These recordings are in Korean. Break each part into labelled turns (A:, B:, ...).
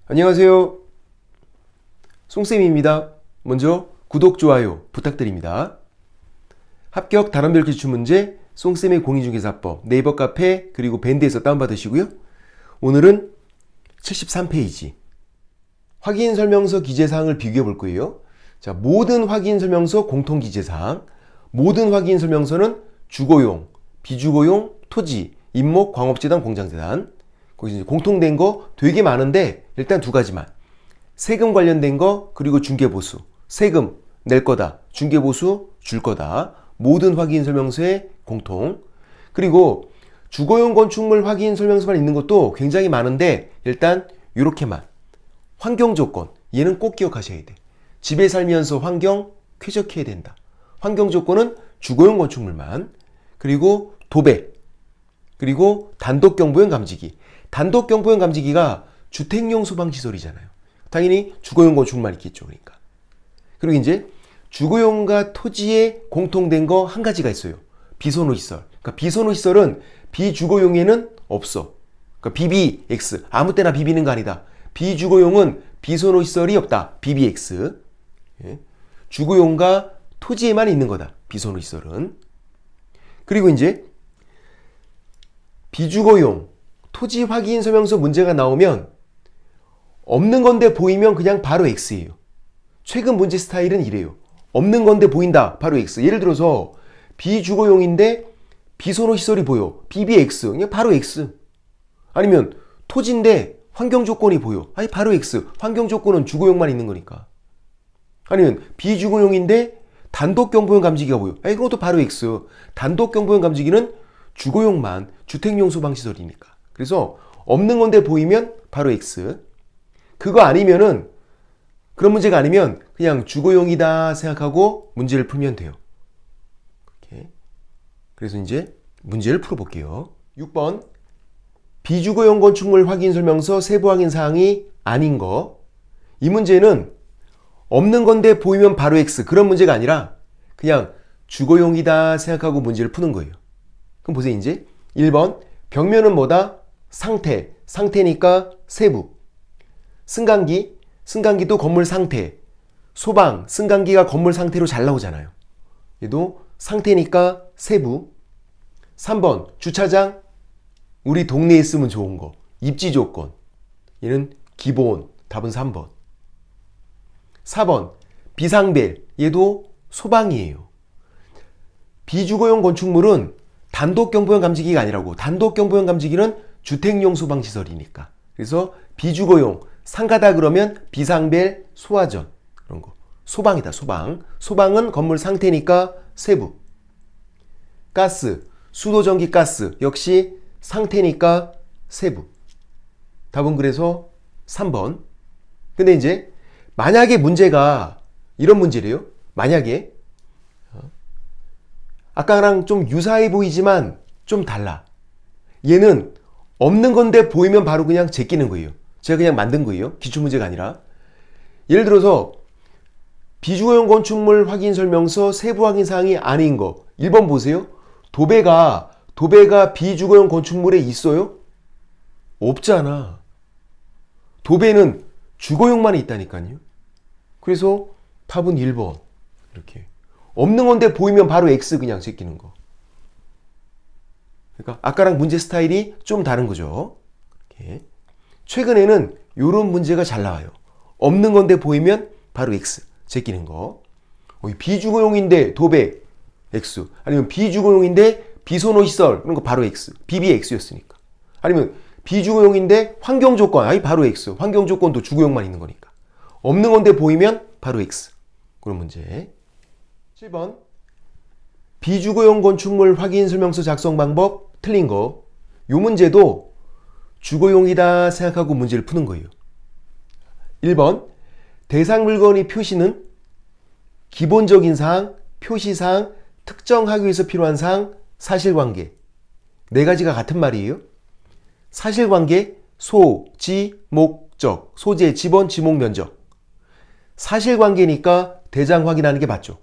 A: 안녕하세요. 송쌤입니다. 먼저 구독, 좋아요 부탁드립니다. 합격 단원별 기출문제 송쌤의 공인중개사법 네이버 카페 그리고 밴드에서 다운받으시고요. 오늘은 73페이지 확인설명서 기재사항을 비교해 볼 거예요. 자, 모든 확인설명서 공통기재사항. 모든 확인설명서는 주거용, 비주거용, 토지, 임목, 광업재단, 공장재단. 거기서 이제 공통된 거 되게 많은데 일단 두 가지만. 세금 관련된 거 그리고 중개보수. 세금 낼 거다. 중개보수 줄 거다. 모든 확인설명서의 공통. 그리고 주거용 건축물 확인설명서만 있는 것도 굉장히 많은데 일단 이렇게만. 환경조건. 얘는 꼭 기억하셔야 돼. 집에 살면서 환경 쾌적해야 된다. 환경조건은 주거용 건축물만. 그리고 도배. 그리고 단독경보용 감지기. 단독경보용 감지기가 주택용 소방시설이잖아요. 당연히 주거용 건축물만 있겠죠. 그러니까. 그리고 이제 주거용과 토지에 공통된 거 한 가지가 있어요. 비선호시설. 그러니까 비선호시설은 비주거용에는 없어. 그러니까 BBX. 아무 때나 비비는 거 아니다. 비주거용은 비선호시설이 없다. BBX. 예. 주거용과 토지에만 있는 거다. 비선호시설은. 그리고 이제 비주거용 토지 확인 설명서 문제가 나오면 없는 건데 보이면 그냥 바로 X예요. 최근 문제 스타일은 이래요. 없는 건데 보인다. 바로 X. 예를 들어서 비주거용인데 비선호시설이 보여. BBX. 그냥 바로 X. 아니면 토지인데 환경조건이 보여. 아니 바로 X. 환경조건은 주거용만 있는 거니까. 아니면 비주거용인데 단독경보용 감지기가 보여. 아니 그것도 바로 X. 단독경보용 감지기는 주거용만 주택용 소방시설이니까. 그래서 없는 건데 보이면 바로 X. 그거 아니면은 그런 문제가 아니면 그냥 주거용이다 생각하고 문제를 풀면 돼요. 이렇게. 그래서 이제 문제를 풀어볼게요. 6번 비주거용 건축물 확인설명서 세부 확인 사항이 아닌 거. 이 문제는 없는 건데 보이면 바로 X 그런 문제가 아니라 그냥 주거용이다 생각하고 문제를 푸는 거예요. 그럼 보세요. 이제 1번 벽면은 뭐다? 상태. 상태니까 세부. 승강기. 승강기도 건물 상태. 소방. 승강기가 건물 상태로 잘 나오잖아요. 얘도 상태니까 세부. 3번 주차장. 우리 동네에 있으면 좋은 거. 입지 조건. 얘는 기본. 답은 3번. 4번 비상벨. 얘도 소방이에요. 비주거용 건축물은 단독경보용 감지기가 아니라고. 단독경보용 감지기는 주택용 소방시설이니까. 그래서 비주거용 상가다 그러면 비상벨, 소화전 그런 거. 소방이다. 소방. 소방은 건물 상태니까 세부. 가스, 수도전기 가스 역시 상태니까 세부. 답은 그래서 3번. 근데 이제 만약에 문제가 이런 문제래요. 만약에 아까랑 좀 유사해 보이지만 좀 달라. 얘는 없는 건데 보이면 바로 그냥 제끼는 거예요. 제가 그냥 만든 거예요. 기출문제가 아니라. 예를 들어서 비주거용 건축물 확인 설명서 세부 확인 사항이 아닌 거. 1번 보세요. 도배가 비주거용 건축물에 있어요? 없잖아. 도배는 주거용만 있다니까요. 그래서 답은 1번. 이렇게. 없는 건데 보이면 바로 X 그냥 제끼는 거. 그러니까 아까랑 문제 스타일이 좀 다른 거죠. 이렇게. 최근에는 이런 문제가 잘 나와요. 없는 건데 보이면 바로 X 제끼는 거. 비주거용인데 도배 X. 아니면 비주거용인데 비선호시설 그런 거 바로 X. BBX였으니까. 아니면 비주거용인데 환경조건. 아니 바로 X. 환경조건도 주거용만 있는 거니까. 없는 건데 보이면 바로 X. 그런 문제. 7번 비주거용 건축물 확인 설명서 작성 방법 틀린 거. 요 문제도 주거용이다 생각하고 문제를 푸는 거예요. 1번 대상 물건의 표시는 기본적인 사항, 표시사항, 특정하기 위해서 필요한 사항, 사실관계. 네 가지가 같은 말이에요. 사실관계, 소, 지, 목적, 소재, 지번, 지목, 면적. 사실관계니까 대상 확인하는 게 맞죠.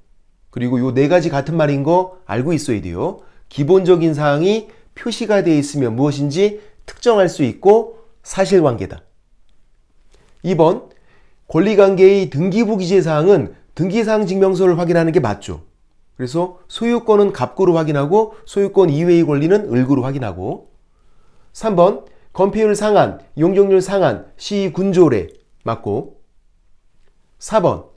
A: 그리고 요 네 가지 같은 말인 거 알고 있어야 돼요. 기본적인 사항이 표시가 되어 있으면 무엇인지 특정할 수 있고 사실관계다. 2번, 권리관계의 등기부 기재사항은 등기사항 증명서를 확인하는 게 맞죠. 그래서 소유권은 갑구로 확인하고 소유권 이외의 권리는 을구로 확인하고. 3번, 건폐율 상한, 용적률 상한, 시의 군조례 맞고. 4번,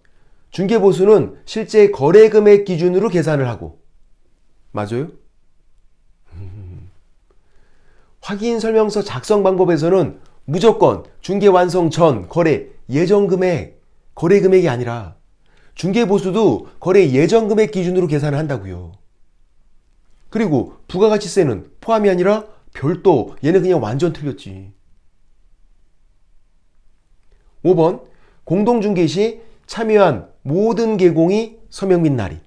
A: 중개보수는 실제 거래금액 기준으로 계산을 하고. 맞아요? 확인설명서 작성 방법에서는 무조건 중개 완성 전 거래 예정 금액, 거래 금액이 아니라 중개보수도 거래 예정 금액 기준으로 계산을 한다고요. 그리고 부가가치세는 포함이 아니라 별도, 얘는 그냥 완전 틀렸지. 5번, 공동중개 시 참여한 모든 계공이 서명 및 날인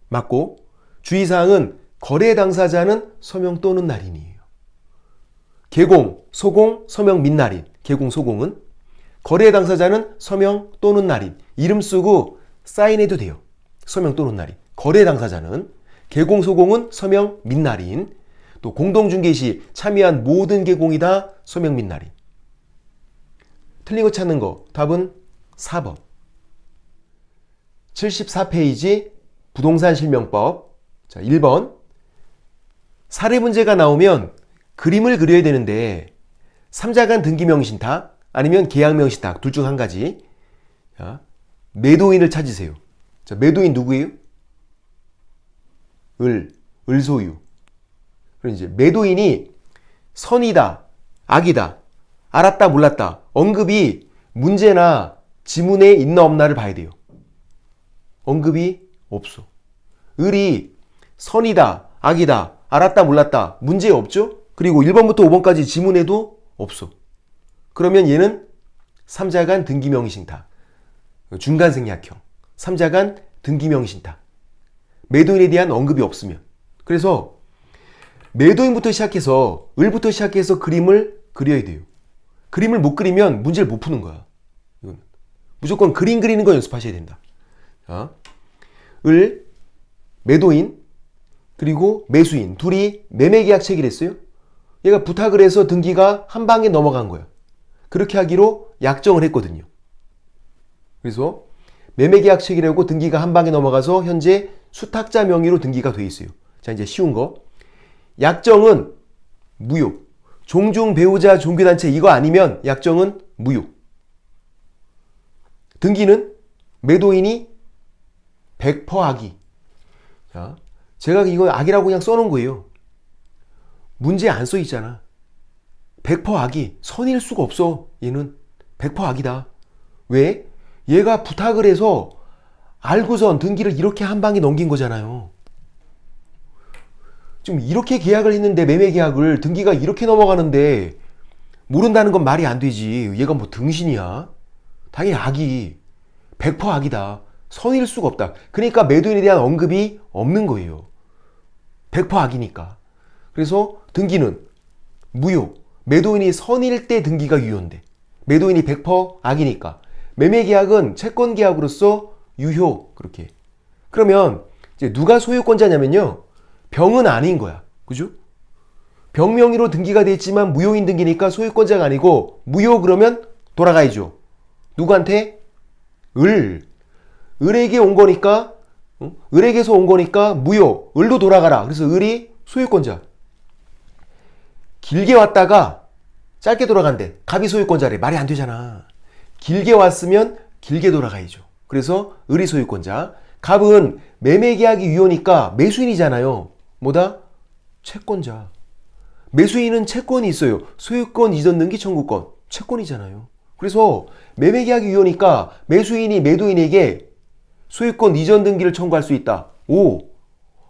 A: 맞고, 주의사항은 거래 당사자는 서명 또는 날인이에요. 계공, 소공, 서명 및 날인, 계공, 소공은 거래 당사자는 서명 또는 날인, 이름 쓰고 사인해도 돼요. 서명 또는 날인. 거래 당사자는, 계공, 소공은 서명 및 날인, 또 공동중개 시 참여한 모든 계공이 다 서명 및 날인. 틀린 거 찾는 거, 답은 4번. 74페이지 부동산 실명법. 자, 1번. 사례 문제가 나오면 그림을 그려야 되는데 3자간 등기명의신탁 아니면 계약명의신탁 둘 중 한 가지. 자, 매도인을 찾으세요. 자, 매도인 누구예요? 을소유. 그럼 이제 매도인이 선이다, 악이다, 알았다, 몰랐다, 언급이 문제나 지문에 있나 없나를 봐야 돼요. 언급이 없어. 을이 선이다, 악이다, 알았다, 몰랐다, 문제 없죠? 그리고 1번부터 5번까지 지문에도 없어. 그러면 얘는 3자간 등기명의신탁, 중간생략형, 3자간 등기명의신탁. 매도인에 대한 언급이 없으면. 그래서 매도인부터 시작해서, 을부터 시작해서 그림을 그려야 돼요. 그림을 못 그리면 문제를 못 푸는 거야. 이건 무조건 그림 그리는 거 연습하셔야 된다. 자, 을, 매도인, 그리고 매수인 둘이 매매계약 체결 했어요. 얘가 부탁을 해서 등기가 한 방에 넘어간 거야. 그렇게 하기로 약정을 했거든요. 그래서 매매계약 체결하고 등기가 한 방에 넘어가서 현재 수탁자 명의로 등기가 돼 있어요. 자, 이제 쉬운 거. 약정은 무효. 종중, 배우자, 종교단체 이거 아니면 약정은 무효. 등기는 매도인이 100% 악이. 자, 제가 이거 악이라고 그냥 써놓은 거예요. 문제에 안 써 있잖아. 100% 악이. 선일 수가 없어. 얘는 100% 악이다. 왜? 얘가 부탁을 해서 알고선 등기를 이렇게 한 방에 넘긴 거잖아요. 지금 이렇게 계약을 했는데 매매 계약을 등기가 이렇게 넘어가는데 모른다는 건 말이 안 되지. 얘가 뭐 등신이야? 당연히 악이 100% 악이다. 선일 수가 없다. 그러니까 매도인에 대한 언급이 없는 거예요. 100% 악이니까. 그래서 등기는 무효. 매도인이 선일 때 등기가 유효인데 매도인이 100% 악이니까 매매 계약은 채권 계약으로서 유효. 그렇게. 그러면 이제 누가 소유권자냐면요. 병은 아닌 거야. 그죠? 병 명의로 등기가 돼 있지만 무효인 등기니까 소유권자가 아니고 무효 그러면 돌아가야죠. 누구한테? 을에게 온 거니까 을에게서 온 거니까 무효. 을로 돌아가라. 그래서 을이 소유권자. 길게 왔다가 짧게 돌아간대. 갑이 소유권자래. 말이 안 되잖아. 길게 왔으면 길게 돌아가야죠. 그래서 을이 소유권자. 갑은 매매계약이 유효니까 매수인이잖아요. 뭐다? 채권자. 매수인은 채권이 있어요. 소유권 이전 등기 청구권. 채권이잖아요. 그래서 매매계약이 유효니까 매수인이 매도인에게 소유권 이전 등기를 청구할 수 있다. 오,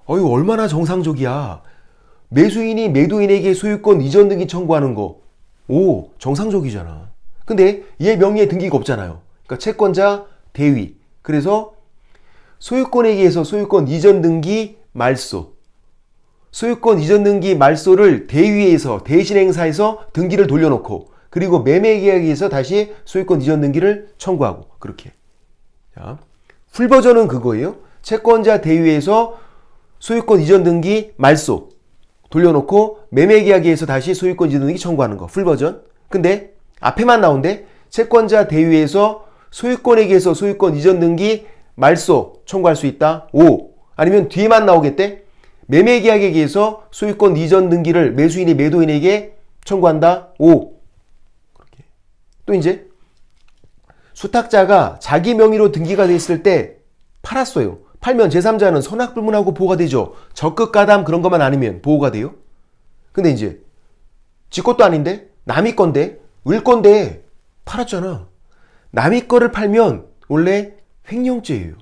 A: 이거 얼마나 정상적이야. 매수인이 매도인에게 소유권 이전 등기 청구하는 거. 오, 정상적이잖아. 근데 얘 명의에 등기가 없잖아요. 그러니까 채권자 대위. 그래서 소유권에 의해서 소유권 이전 등기 말소. 소유권 이전 등기 말소를 대위에서 대신 행사해서 등기를 돌려놓고 그리고 매매계약에 의해서 다시 소유권 이전 등기를 청구하고 그렇게. 자, 풀 버전은 그거예요. 채권자 대위에서 소유권 이전 등기 말소 돌려놓고 매매계약에 의해서 다시 소유권 이전 등기 청구하는 거. 풀 버전. 근데 앞에만 나온대. 채권자 대위에서 소유권에게서 소유권 이전 등기 말소 청구할 수 있다. O. 아니면 뒤에만 나오겠대. 매매계약에게서 소유권 이전 등기를 매수인이 매도인에게 청구한다. O. 그렇게. 또 이제 수탁자가 자기 명의로 등기가 돼 있을 때 팔았어요. 팔면 제3자는 선악불문하고 보호가 되죠. 적극 가담 그런 것만 아니면 보호가 돼요. 근데 이제 지 것도 아닌데 남의 건데 을 건데 팔았잖아. 남의 거를 팔면 원래 횡령죄예요.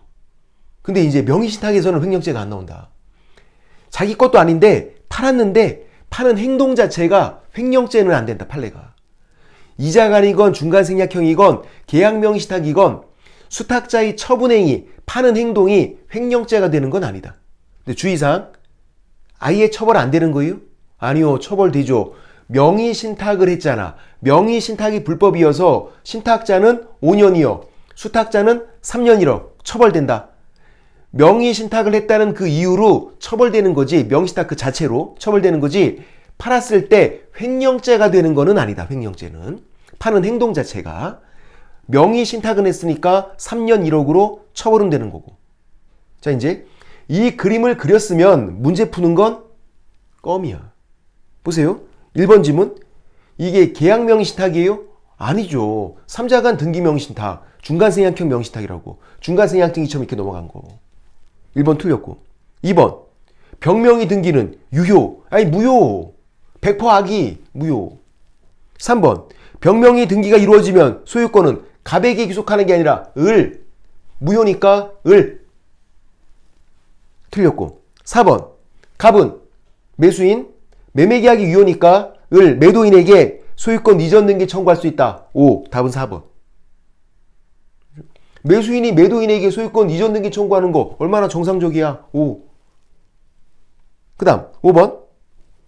A: 근데 이제 명의신탁에서는 횡령죄가 안 나온다. 자기 것도 아닌데 팔았는데 파는 행동 자체가 횡령죄는 안 된다. 판례가. 이자간이건 중간생략형이건 계약명의신탁이건 수탁자의 처분행위, 파는 행동이 횡령죄가 되는 건 아니다. 근데 주의사항, 아예 처벌 안 되는 거예요? 아니요, 처벌되죠. 명의신탁을 했잖아. 명의신탁이 불법이어서 신탁자는 5년이요. 수탁자는 3년이요. 처벌된다. 명의신탁을 했다는 그 이유로 처벌되는 거지, 명의신탁 그 자체로 처벌되는 거지, 팔았을 때 횡령죄가 되는 거는 아니다. 횡령죄는. 파는 행동 자체가. 명의신탁은 했으니까 3년 1억으로 처벌은 되는 거고. 자, 이제 이 그림을 그렸으면 문제 푸는 건 껌이야. 보세요. 1번 지문. 이게 계약명의신탁이에요? 아니죠. 3자간 등기명의신탁, 중간생략형 명의신탁이라고. 중간생략등기 처럼 이렇게 넘어간 거. 1번 틀렸고. 2번. 병명의 등기는 유효. 아니 무효. 100% 악의. 무효. 3번. 병명의 등기가 이루어지면 소유권은 갑에게 귀속하는 게 아니라 을. 무효니까 을. 틀렸고. 4번. 갑은 매수인. 매매계약이 유효니까 을. 매도인에게 소유권 이전 등기 청구할 수 있다. 오. 답은 4번. 매수인이 매도인에게 소유권 이전 등기 청구하는 거 얼마나 정상적이야. 오. 그 다음 5번.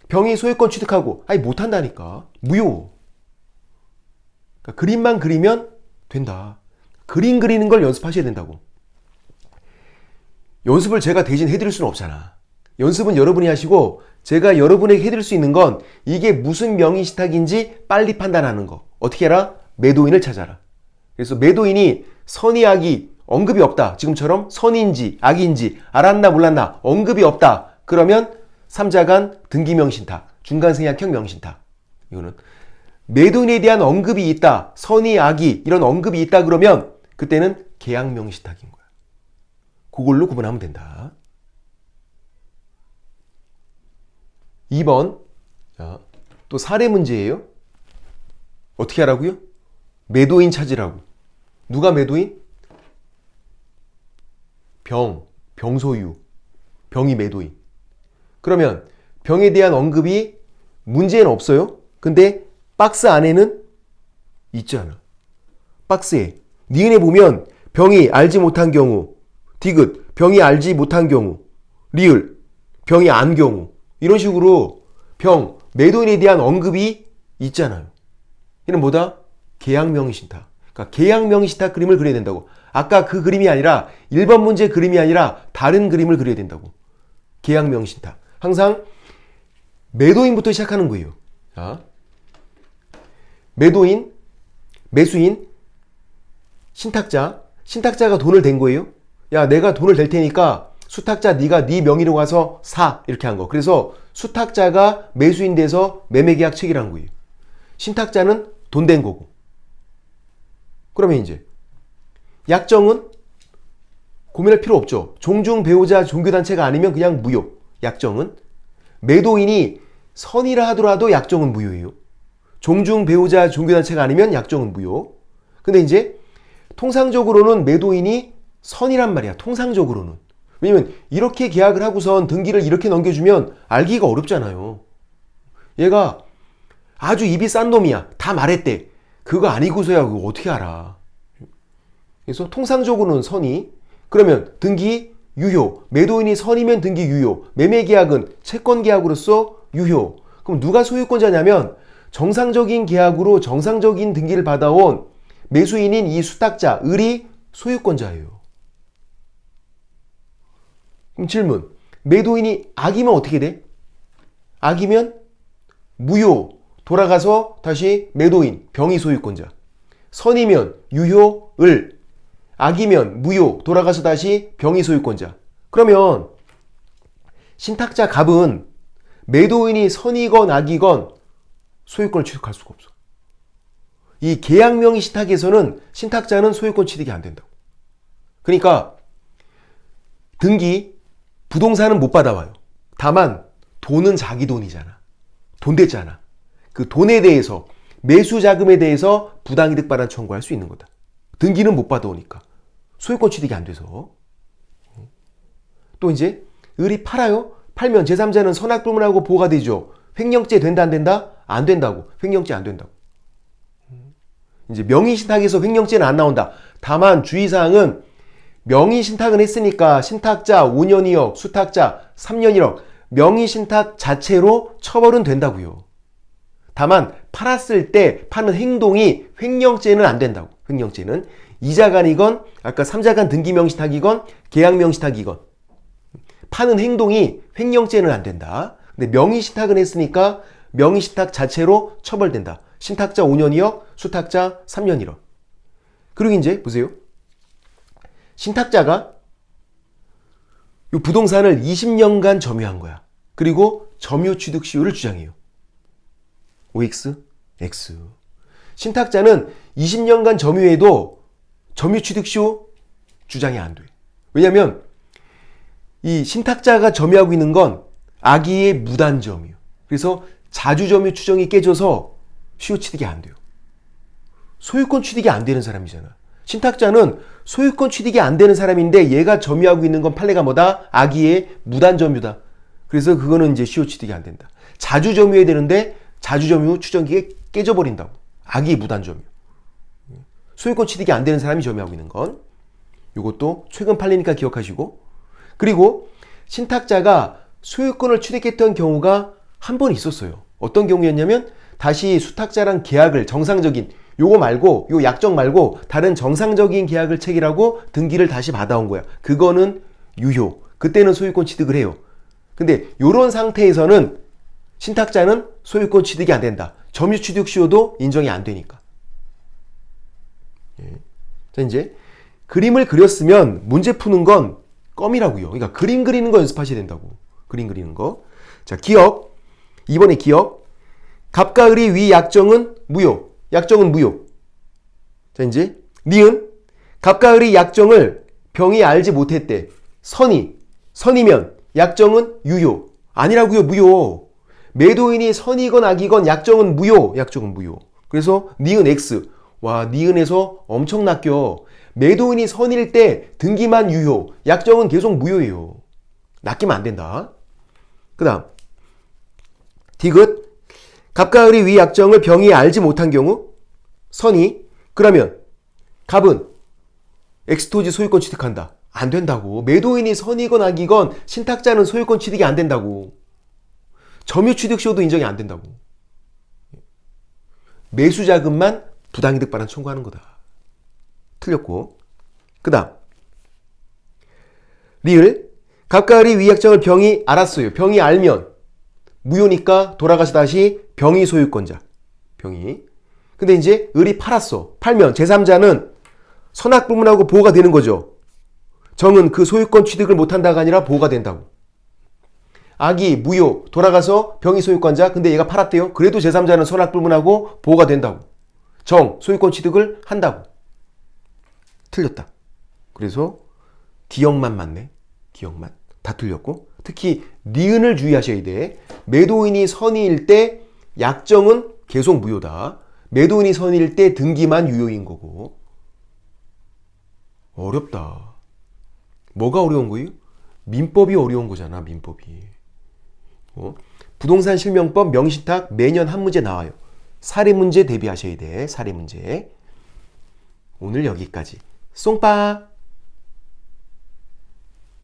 A: 병이 소유권 취득하고 아니 못한다니까. 무효. 그러니까 그림만 그리면 된다. 그림 그리는 걸 연습하셔야 된다고. 연습을 제가 대신 해드릴 수는 없잖아. 연습은 여러분이 하시고 제가 여러분에게 해드릴 수 있는 건 이게 무슨 명의신탁인지 빨리 판단하는 거. 어떻게 해라? 매도인을 찾아라. 그래서 매도인이 선의 악이 언급이 없다. 지금처럼 선인지 악인지 알았나 몰랐나 언급이 없다. 그러면 3자간 등기명신탁, 중간생략형 명신탁. 이거는 매도인에 대한 언급이 있다. 선의 악이 이런 언급이 있다 그러면 그때는 계약명신탁인 거야. 그걸로 구분하면 된다. 2번. 자, 또 사례 문제예요. 어떻게 하라고요? 매도인 찾으라고. 누가 매도인? 병 소유. 병이 매도인. 그러면 병에 대한 언급이 문제는 없어요. 근데 박스 안에는 있잖아. 박스에. 니은에 보면 병이 알지 못한 경우, 디귿 병이 알지 못한 경우, 리을 병이 안 경우 이런 식으로 병, 매도인에 대한 언급이 있잖아요. 이는 뭐다? 계약명의신탁. 그러니까 계약명의신탁 그림을 그려야 된다고. 아까 그 그림이 아니라 1번 문제 그림이 아니라 다른 그림을 그려야 된다고. 계약명의신탁. 항상 매도인부터 시작하는 거예요. 자, 매도인, 매수인, 신탁자. 신탁자가 돈을 댄 거예요. 야, 내가 돈을 댈 테니까 수탁자 네가 네 명의로 가서 사. 이렇게 한 거. 그래서 수탁자가 매수인 돼서 매매계약 체결한 거예요. 신탁자는 돈 댄 거고. 그러면 이제 약정은 고민할 필요 없죠. 종중 배우자 종교단체가 아니면 그냥 무효. 약정은 매도인이 선이라 하더라도 약정은 무효예요. 종중 배우자 종교단체가 아니면 약정은 무효. 근데 이제 통상적으로는 매도인이 선이란 말이야. 통상적으로는. 왜냐면 이렇게 계약을 하고선 등기를 이렇게 넘겨주면 알기가 어렵잖아요. 얘가 아주 입이 싼 놈이야. 다 말했대. 그거 아니고서야 그거 어떻게 알아. 그래서 통상적으로는 선이. 그러면 등기 유효. 매도인이 선이면 등기 유효. 매매계약은 채권계약으로서 유효. 그럼 누가 소유권자냐면 정상적인 계약으로 정상적인 등기를 받아온 매수인인 이 수탁자, 을이 소유권자예요. 그럼 질문. 매도인이 악이면 어떻게 돼? 악이면 무효. 돌아가서 다시 매도인, 병이 소유권자. 선이면 유효, 을. 악이면 무효, 돌아가서 다시 병이 소유권자. 그러면 신탁자 갑은 매도인이 선이건 악이건 소유권을 취득할 수가 없어. 이 계약명의 신탁에서는 신탁자는 소유권 취득이 안 된다고. 그러니까 등기, 부동산은 못 받아와요. 다만 돈은 자기 돈이잖아. 돈 됐잖아. 그 돈에 대해서, 매수 자금에 대해서 부당이득 반환 청구할 수 있는 거다. 등기는 못 받아오니까 소유권 취득이 안 돼서. 또 이제 을이 팔아요. 팔면 제3자는 선악불문하고 보호가 되죠. 횡령죄 된다 안 된다? 안 된다고. 횡령죄 안 된다고. 이제 명의신탁에서 횡령죄는 안 나온다. 다만 주의사항은 명의신탁은 했으니까 신탁자 5년 2억, 수탁자 3년 1억, 명의신탁 자체로 처벌은 된다고요. 다만 팔았을 때 파는 행동이 횡령죄는 안 된다고. 횡령죄는 이자간이건 아까 3자간 등기명의신탁이건 계약명의신탁이건 파는 행동이 횡령죄는 안 된다. 근데 명의신탁은 했으니까 명의신탁 자체로 처벌된다. 신탁자 5년 2억, 수탁자 3년 1억. 그리고 이제 보세요. 신탁자가 이 부동산을 20년간 점유한 거야. 그리고 점유 취득 시효를 주장해요. OX, X. 신탁자는 20년간 점유해도 점유 취득 시효 주장이 안 돼. 왜냐면 이 신탁자가 점유하고 있는 건 악의의 무단 점유. 그래서 자주 점유 추정이 깨져서 시효 취득이 안 돼요. 소유권 취득이 안 되는 사람이잖아. 신탁자는 소유권 취득이 안 되는 사람인데 얘가 점유하고 있는 건 판례가 뭐다? 악의의 무단 점유다. 그래서 그거는 이제 시효 취득이 안 된다. 자주 점유해야 되는데 자주 점유 추정기에 깨져버린다고. 악의의 무단 점유. 소유권 취득이 안 되는 사람이 점유하고 있는 건. 이것도 최근 판례니까 기억하시고. 그리고 신탁자가 소유권을 취득했던 경우가 한 번 있었어요. 어떤 경우였냐면 다시 수탁자랑 계약을 정상적인 요거 말고 요 약정 말고 다른 정상적인 계약을 체결하고 등기를 다시 받아온 거야. 그거는 유효. 그때는 소유권 취득을 해요. 근데 요런 상태에서는 신탁자는 소유권 취득이 안 된다. 점유 취득 시효도 인정이 안 되니까. 자, 이제 그림을 그렸으면 문제 푸는 건 껌이라고요. 그러니까 그림 그리는 거 연습하셔야 된다고. 그림 그리는 거. 자, 기억. 이번에 기억. 갑과 을의 위 약정은 무효. 약정은 무효. 자, 이제 니은. 갑과 을의 약정을 병이 알지 못했대. 선이면 약정은 유효. 아니라고요. 무효. 매도인이 선이건 악이건 약정은 무효. 약정은 무효. 그래서 니은 X. 와, 니은에서 엄청 낚여. 매도인이 선일 때 등기만 유효. 약정은 계속 무효예요. 낚이면 안 된다. 그 다음 디귿. 갑과 을의 위 약정을 병이 알지 못한 경우 선이. 그러면 갑은 엑스토지 소유권 취득한다. 안 된다고. 매도인이 선이건 악이건 신탁자는 소유권 취득이 안 된다고. 점유 취득 시효도 인정이 안 된다고. 매수자금만 부당이득 반환 청구하는 거다. 틀렸고. 그 다음 리을. 갑과 을의 위 약정을 병이 알았어요. 병이 알면 무효니까 돌아가서 다시 병이 소유권자. 병이. 근데 이제 을이 팔았어. 팔면 제3자는 선악불문하고 보호가 되는 거죠. 정은 그 소유권 취득을 못한다가 아니라 보호가 된다고. 악이 무효. 돌아가서 병이 소유권자. 근데 얘가 팔았대요. 그래도 제3자는 선악불문하고 보호가 된다고. 정 소유권 취득을 한다고. 틀렸다. 그래서 기억만 맞네. 기억만. 다 틀렸고. 특히 니은을 주의하셔야 돼. 매도인이 선의일 때 약정은 계속 무효다. 매도인이 선의일 때 등기만 유효인 거고. 어렵다. 뭐가 어려운 거예요? 민법이 어려운 거잖아. 민법이. 부동산 실명법 명의신탁 매년 한 문제 나와요. 사례 문제 대비하셔야 돼. 사례 문제. 오늘 여기까지. 쏭빠.